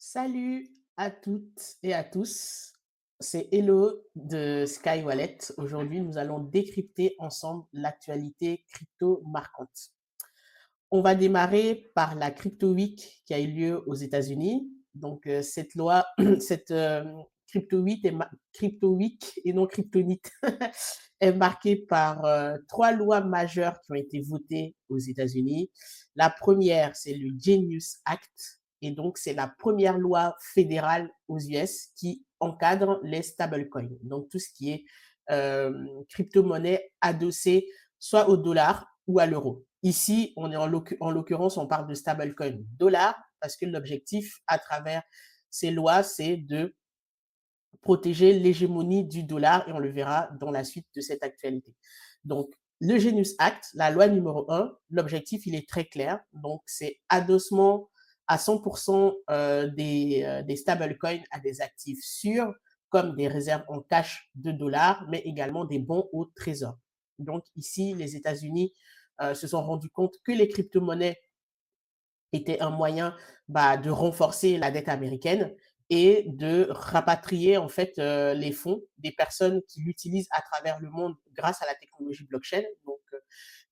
Salut à toutes et à tous, c'est Hello de Sky Wallet. Aujourd'hui, nous allons décrypter ensemble l'actualité crypto marquante. On va démarrer par la Crypto Week qui a eu lieu aux États-Unis. Donc, cette loi, cette Crypto Week, Crypto Week et non Kryptonite est marquée par trois lois majeures qui ont été votées aux États-Unis. La première, c'est le Genius Act. Et donc, c'est la première loi fédérale aux US qui encadre les stablecoins. Donc, tout ce qui est crypto-monnaie adossée soit au dollar ou à l'euro. Ici, on est en l'occurrence, on parle de stablecoin dollar parce que l'objectif à travers ces lois, c'est de protéger l'hégémonie du dollar et on le verra dans la suite de cette actualité. Donc, le Genius Act, la loi numéro 1, l'objectif, il est très clair. Donc, c'est adossement à 100% des stablecoins à des actifs sûrs, comme des réserves en cash de dollars, mais également des bons au trésor. Donc, ici, les États-Unis se sont rendus compte que les crypto-monnaies était un moyen de renforcer la dette américaine et de rapatrier en fait les fonds des personnes qui l'utilisent à travers le monde grâce à la technologie blockchain. Donc,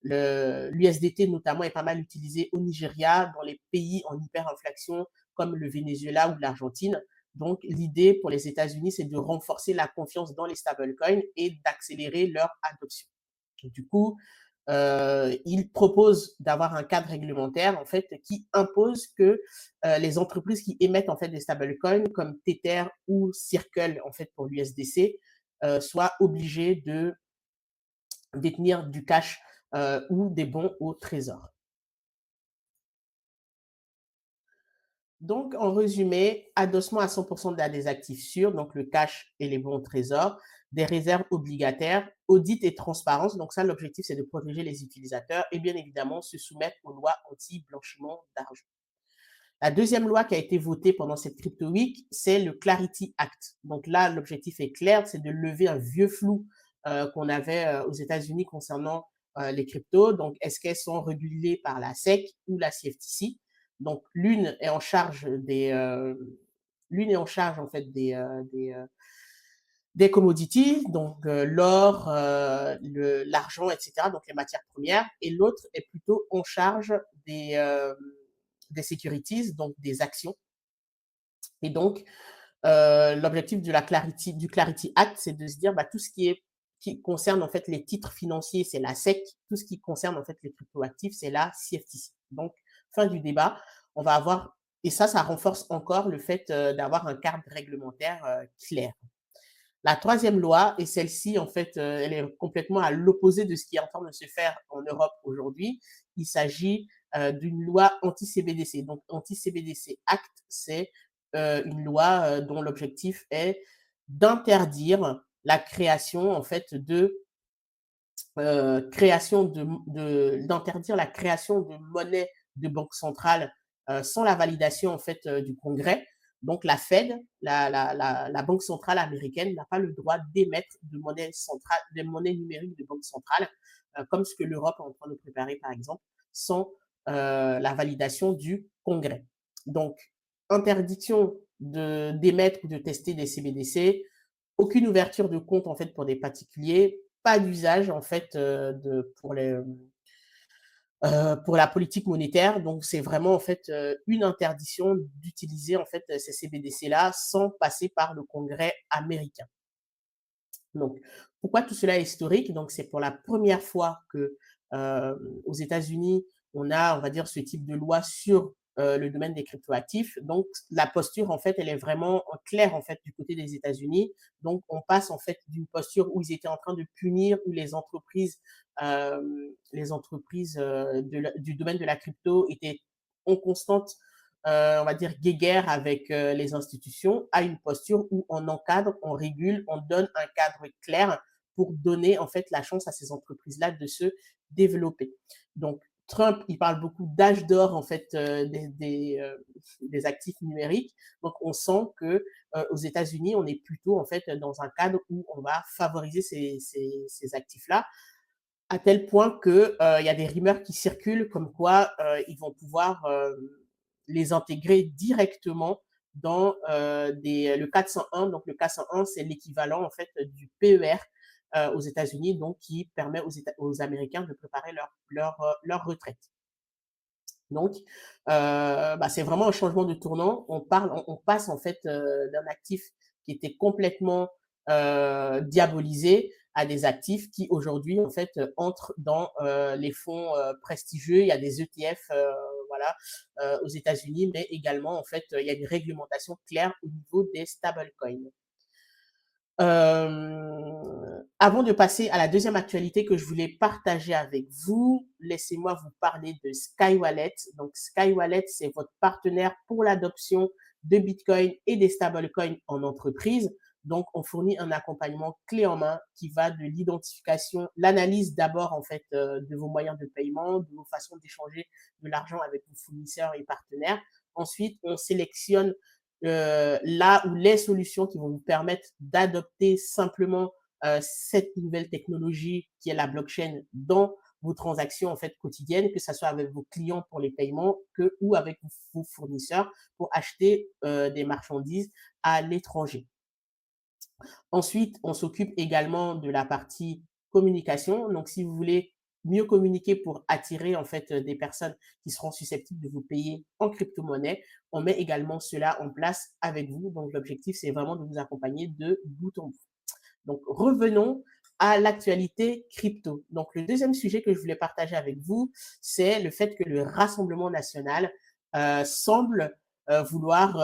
l'USDT notamment est pas mal utilisé au Nigeria, dans les pays en hyperinflation comme le Venezuela ou l'Argentine. Donc, l'idée pour les États-Unis, c'est de renforcer la confiance dans les stablecoins et d'accélérer leur adoption. Du coup, il propose d'avoir un cadre réglementaire en fait qui impose que les entreprises qui émettent en fait des stablecoins comme Tether ou Circle en fait pour l'USDC soient obligées de détenir du cash ou des bons au trésor. Donc, en résumé, adossement à 100% des actifs sûrs, donc le cash et les bons trésors, des réserves obligataires, audit et transparence. Donc ça, l'objectif, c'est de protéger les utilisateurs et bien évidemment se soumettre aux lois anti-blanchiment d'argent. La deuxième loi qui a été votée pendant cette Crypto Week, c'est le Clarity Act. Donc là, l'objectif est clair, c'est de lever un vieux flou qu'on avait aux États-Unis concernant les cryptos. Donc, est-ce qu'elles sont régulées par la SEC ou la CFTC? Donc, l'une est en charge en fait des commodities, donc l'or, l'argent, etc., donc les matières premières, et l'autre est plutôt en charge des securities, donc des actions. Et donc, l'objectif du Clarity Act, c'est de se dire tout ce qui concerne en fait les titres financiers, c'est la SEC, tout ce qui concerne en fait les cryptoactifs, c'est la CFTC. Donc, fin du débat, on va avoir, et ça renforce encore le fait d'avoir un cadre réglementaire clair. La troisième loi, et celle-ci, en fait, elle est complètement à l'opposé de ce qui est en train de se faire en Europe aujourd'hui. Il s'agit d'une loi anti-CBDC. Donc, anti-CBDC Act, c'est une loi dont l'objectif est d'interdire la création, en fait, d'interdire la création de monnaie de banque centrale sans la validation, en fait, du Congrès. Donc, la Fed, la Banque centrale américaine, n'a pas le droit d'émettre de monnaie centrale, de monnaie numérique de banque centrale, comme ce que l'Europe est en train de préparer, par exemple, sans la validation du Congrès. Donc, interdiction d'émettre ou de tester des CBDC, aucune ouverture de compte en fait pour des particuliers, pas d'usage en fait pour la politique monétaire. Donc c'est vraiment en fait une interdiction d'utiliser en fait ces CBDC là sans passer par le Congrès américain. Donc pourquoi tout cela est historique? Donc c'est pour la première fois que aux États-Unis on va dire ce type de loi sur le domaine des cryptoactifs. Donc la posture en fait elle est vraiment claire en fait du côté des États-Unis. Donc on passe en fait d'une posture où ils étaient en train de punir où les entreprises du domaine de la crypto étaient en constante on va dire, guéguerre avec les institutions, à une posture où on encadre, on régule, on donne un cadre clair pour donner en fait la chance à ces entreprises-là de se développer. Donc, Trump, il parle beaucoup d'âge d'or en fait des actifs numériques. Donc, on sent que aux États-Unis, on est plutôt en fait dans un cadre où on va favoriser ces actifs-là, à tel point que il y a des rumeurs qui circulent comme quoi ils vont pouvoir les intégrer directement dans le 401. Donc le 401, c'est l'équivalent en fait du PER aux États-Unis, donc qui permet aux Américains de préparer leur retraite. Donc, c'est vraiment un changement de tournant. On passe en fait d'un actif qui était complètement diabolisé à des actifs qui aujourd'hui en fait entrent dans les fonds prestigieux. Il y a des ETF, voilà, aux États-Unis, mais également en fait il y a une réglementation claire au niveau des stablecoins. Avant de passer à la deuxième actualité que je voulais partager avec vous, laissez-moi vous parler de SkyWallet. Donc, SkyWallet, c'est votre partenaire pour l'adoption de Bitcoin et des stablecoins en entreprise. Donc, on fournit un accompagnement clé en main qui va de l'identification, l'analyse d'abord en fait de vos moyens de paiement, de vos façons d'échanger de l'argent avec vos fournisseurs et partenaires. Ensuite, on sélectionne là où les solutions qui vont vous permettre d'adopter simplement cette nouvelle technologie qui est la blockchain dans vos transactions en fait quotidiennes, que ce soit avec vos clients pour les paiements ou avec vos fournisseurs pour acheter des marchandises à l'étranger. Ensuite, on s'occupe également de la partie communication. Donc, si vous voulez mieux communiquer pour attirer en fait des personnes qui seront susceptibles de vous payer en crypto-monnaie, on met également cela en place avec vous. Donc, l'objectif, c'est vraiment de vous accompagner de bout en bout. Donc, revenons à l'actualité crypto. Donc, le deuxième sujet que je voulais partager avec vous, c'est le fait que le Rassemblement national semble vouloir,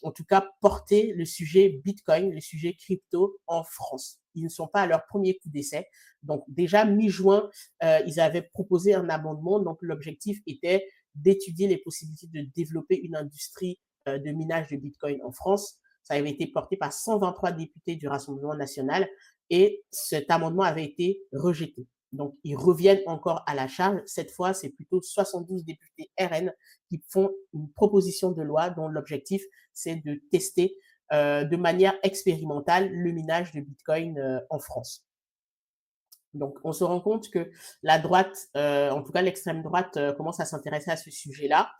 en tout cas, porter le sujet Bitcoin, le sujet crypto en France. Ils ne sont pas à leur premier coup d'essai. Donc, déjà, mi-juin, ils avaient proposé un amendement. Donc, l'objectif était d'étudier les possibilités de développer une industrie de minage de Bitcoin en France. Ça avait été porté par 123 députés du Rassemblement national et cet amendement avait été rejeté. Donc, ils reviennent encore à la charge. Cette fois, c'est plutôt 72 députés RN qui font une proposition de loi dont l'objectif, c'est de tester de manière expérimentale le minage de Bitcoin en France. Donc, on se rend compte que la droite, en tout cas l'extrême droite, commence à s'intéresser à ce sujet-là.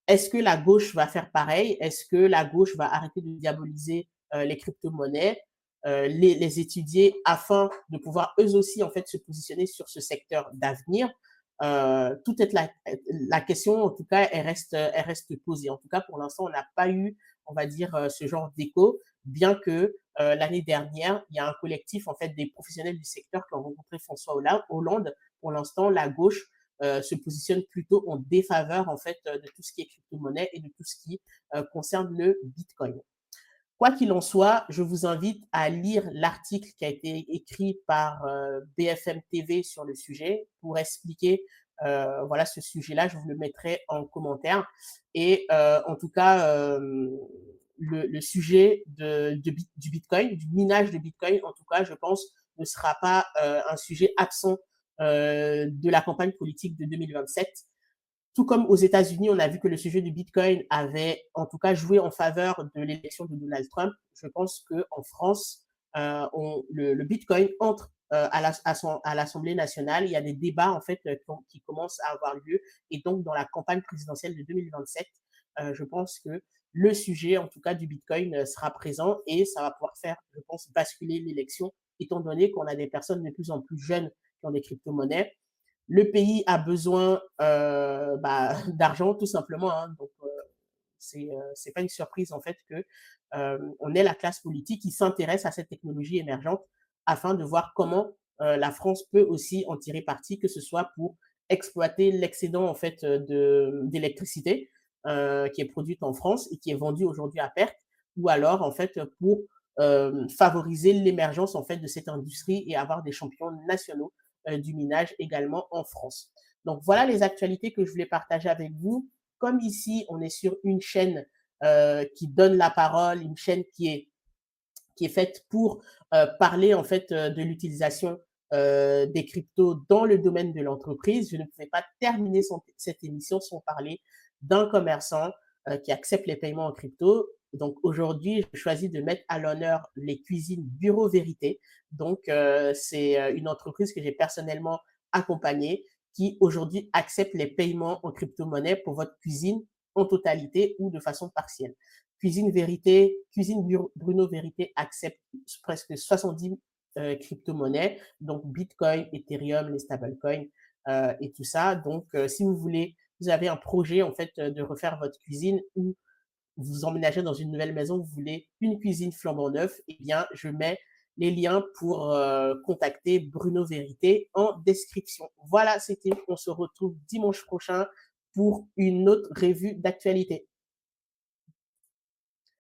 Est-ce que la gauche va faire pareil? Est-ce que la gauche va arrêter de diaboliser les crypto-monnaies, les étudier afin de pouvoir eux aussi en fait se positionner sur ce secteur d'avenir? Tout est la question, en tout cas, elle reste posée. En tout cas, pour l'instant, on n'a pas eu, on va dire, ce genre d'écho, bien que l'année dernière, il y a un collectif en fait des professionnels du secteur qui ont rencontré François Hollande. Pour l'instant, la gauche se positionne plutôt en défaveur en fait de tout ce qui est crypto-monnaie et de tout ce qui concerne le Bitcoin. Quoi qu'il en soit, je vous invite à lire l'article qui a été écrit par BFM TV sur le sujet pour expliquer voilà ce sujet-là. Je vous le mettrai en commentaire. Et en tout cas, le sujet du Bitcoin, du minage de Bitcoin, en tout cas, je pense, ne sera pas un sujet absent de la campagne politique de 2027. Tout comme aux États-Unis, on a vu que le sujet du Bitcoin avait en tout cas joué en faveur de l'élection de Donald Trump. Je pense qu'en France, le Bitcoin entre à l'Assemblée nationale. Il y a des débats en fait qui commencent à avoir lieu. Et donc, dans la campagne présidentielle de 2027, je pense que le sujet, en tout cas, du Bitcoin sera présent et ça va pouvoir faire, je pense, basculer l'élection, étant donné qu'on a des personnes de plus en plus jeunes qui ont des crypto-monnaies. Le pays a besoin d'argent tout simplement. Hein, donc c'est pas une surprise en fait que on ait la classe politique qui s'intéresse à cette technologie émergente afin de voir comment la France peut aussi en tirer parti, que ce soit pour exploiter l'excédent en fait d'électricité qui est produite en France et qui est vendue aujourd'hui à perte, ou alors en fait pour favoriser l'émergence en fait de cette industrie et avoir des champions nationaux du minage également en France. Donc voilà les actualités que je voulais partager avec vous. Comme ici, on est sur une chaîne qui donne la parole, une chaîne qui est faite pour parler en fait de l'utilisation des cryptos dans le domaine de l'entreprise. Je ne pouvais pas terminer cette émission sans parler d'un commerçant qui accepte les paiements en crypto. Donc aujourd'hui, je choisis de mettre à l'honneur les cuisines Bureau Vérité. Donc c'est une entreprise que j'ai personnellement accompagnée qui aujourd'hui accepte les paiements en crypto-monnaie pour votre cuisine en totalité ou de façon partielle. Bruno Vérité accepte presque 70 crypto-monnaies, donc Bitcoin, Ethereum, les stablecoins et tout ça. Donc, si vous voulez, vous avez un projet en fait de refaire votre cuisine ou vous emménagez dans une nouvelle maison, vous voulez une cuisine flambant neuve, eh bien, je mets les liens pour contacter Bruno Vérité en description. Voilà, c'était. On se retrouve dimanche prochain pour une autre revue d'actualité.